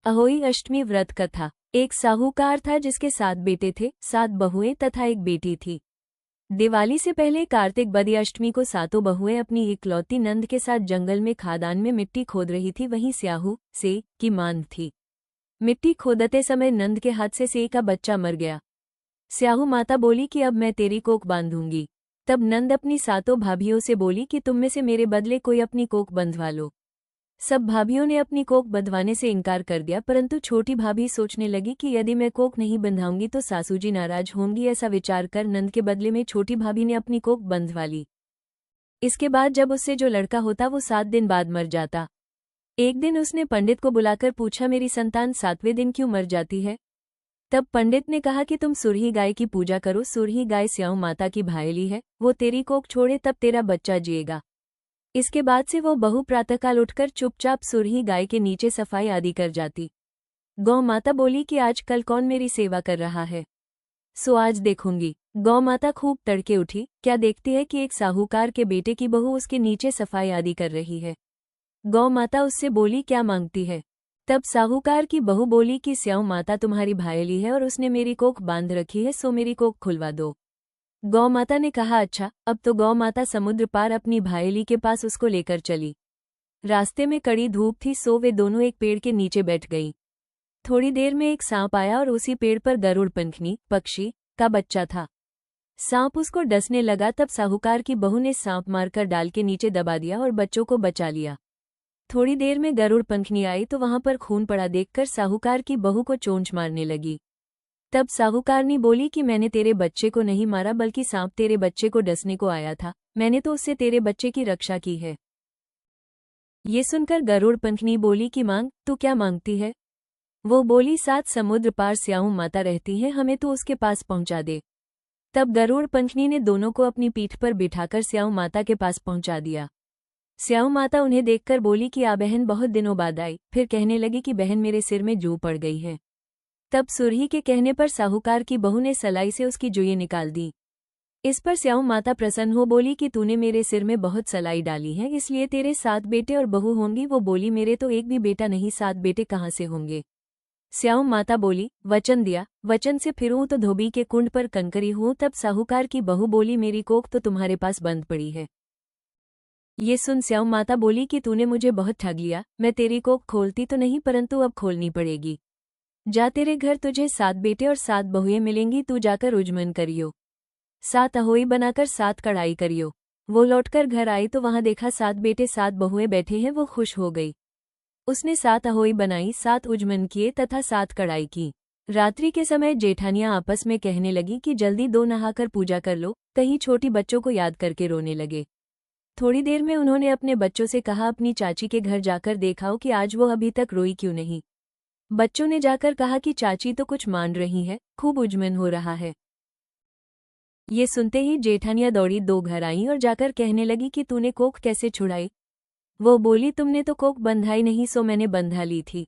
अहोई अष्टमी व्रत कथा। एक साहूकार था जिसके 7 बेटे थे, 7 बहुएं तथा एक बेटी थी। दिवाली से पहले कार्तिक बदी अष्टमी को सातों बहुएं अपनी इकलौती नंद के साथ जंगल में खादान में मिट्टी खोद रही थी। वहीं स्याहू से की मांद थी। मिट्टी खोदते समय नंद के हाथ से का बच्चा मर गया। स्याहू माता बोली कि अब मैं तेरी कोख बांधूंगी। तब नंद अपनी सातों भाभियों से बोली कि तुम में से मेरे बदले कोई अपनी कोख बंधवा लो। सब भाभियों ने अपनी कोख बंधवाने से इनकार कर दिया, परंतु छोटी भाभी सोचने लगी कि यदि मैं कोख नहीं बंधाऊंगी तो सासू जी नाराज होंगी। ऐसा विचार कर नंद के बदले में छोटी भाभी ने अपनी कोख बंधवा ली। इसके बाद जब उससे जो लड़का होता वो 7 दिन बाद मर जाता। एक दिन उसने पंडित को बुलाकर पूछा, मेरी संतान 7वें दिन क्यों मर जाती है? तब पंडित ने कहा कि तुम सुरही गाय की पूजा करो। सुरही गाय स्याऊ माता की भायली है, वो तेरी कोख छोड़े तब तेरा बच्चा जिएगा। इसके बाद से वो बहू प्रातःकाल उठकर चुपचाप सुरही गाय के नीचे सफाई आदि कर जाती। गौ माता बोली कि आज कल कौन मेरी सेवा कर रहा है, सो आज देखूंगी। गौ माता खूब तड़के उठी। क्या देखती है कि एक साहूकार के बेटे की बहू उसके नीचे सफाई आदि कर रही है। गौ माता उससे बोली, क्या मांगती है? तब साहूकार की बहू बोली कि स्याऊ माता तुम्हारी भायली है और उसने मेरी कोख बांध रखी है, सो मेरी कोख खुलवा दो। गौ माता ने कहा, अच्छा। अब तो गौ माता समुद्र पार अपनी भायली के पास उसको लेकर चली। रास्ते में कड़ी धूप थी, सो वे दोनों एक पेड़ के नीचे बैठ गईं। थोड़ी देर में एक सांप आया और उसी पेड़ पर गरुड़ पंखनी पक्षी का बच्चा था। सांप उसको डसने लगा। तब साहूकार की बहू ने सांप मारकर डाल के नीचे दबा दिया और बच्चों को बचा लिया। थोड़ी देर में गरुड़ पंखनी आई तो वहां पर खून पड़ा देखकर साहूकार की बहू को चोंच मारने लगी। तब साहूकारनी बोली कि मैंने तेरे बच्चे को नहीं मारा, बल्कि सांप तेरे बच्चे को डसने को आया था। मैंने तो उससे तेरे बच्चे की रक्षा की है। ये सुनकर गरुड़ पंखनी बोली कि मांग, तू क्या मांगती है? वो बोली, 7 समुद्र पार स्याऊ माता रहती है, हमें तो उसके पास पहुंचा दे। तब गरुड़ पंखनी ने दोनों को अपनी पीठ पर बिठाकर स्याऊ माता के पास पहुंचा दिया। स्याऊ माता उन्हें देखकर बोली कि आ बहन बहुत दिनों बाद आई। फिर कहने लगी कि बहन मेरे सिर में जू पड़ गई है। तब सुरही के कहने पर साहूकार की बहू ने सलाई से उसकी जुएं निकाल दी। इस पर स्याऊ माता प्रसन्न हो बोली कि तूने मेरे सिर में बहुत सलाई डाली है, इसलिए तेरे 7 बेटे और बहू होंगी। वो बोली, मेरे तो एक भी बेटा नहीं, 7 बेटे कहाँ से होंगे? स्याऊ माता बोली, वचन दिया, वचन से फिरूं तो धोबी के कुंड पर कंकरी हूं। तब साहूकार की बहू बोली, मेरी कोख तो तुम्हारे पास बंद पड़ी है। ये सुन स्याऊ माता बोली कि तूने मुझे बहुत ठग लिया। मैं तेरी कोख खोलती तो नहीं, परंतु अब खोलनी पड़ेगी। जा, तेरे घर तुझे 7 बेटे और 7 बहुएं मिलेंगी। तू जाकर उजमन करियो, 7 अहोई बनाकर 7 कढ़ाई करियो। वो लौटकर घर आई तो वहां देखा 7 बेटे 7 बहुएं बैठे हैं। वो खुश हो गई। उसने 7 अहोई बनाई, 7 उजमन किए तथा 7 कढ़ाई की। रात्रि के समय जेठानियां आपस में कहने लगी कि जल्दी 2 नहाकर पूजा कर लो, कहीं छोटी बच्चों को याद करके रोने लगे। थोड़ी देर में उन्होंने अपने बच्चों से कहा, अपनी चाची के घर जाकर देखाओ कि आज वो अभी तक रोई क्यों नहीं। बच्चों ने जाकर कहा कि चाची तो कुछ मान रही है, खूब उजमन हो रहा है। ये सुनते ही जेठानियां दौड़ी 2 घर आईं और जाकर कहने लगी कि तूने कोख कैसे छुड़ाई? वो बोली, तुमने तो कोख बंधाई नहीं, सो मैंने बंधा ली थी।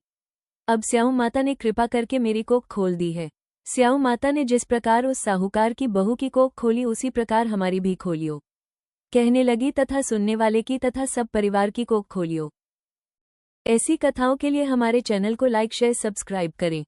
अब स्याऊ माता ने कृपा करके मेरी कोख खोल दी है। स्याऊ माता ने जिस प्रकार उस साहूकार की बहू की कोख खोली, उसी प्रकार हमारी भी खोलियो, कहने लगी, तथा सुनने वाले की तथा सब परिवार की कोख खोलियो। ऐसी कथाओं के लिए हमारे चैनल को लाइक शेयर सब्सक्राइब करें।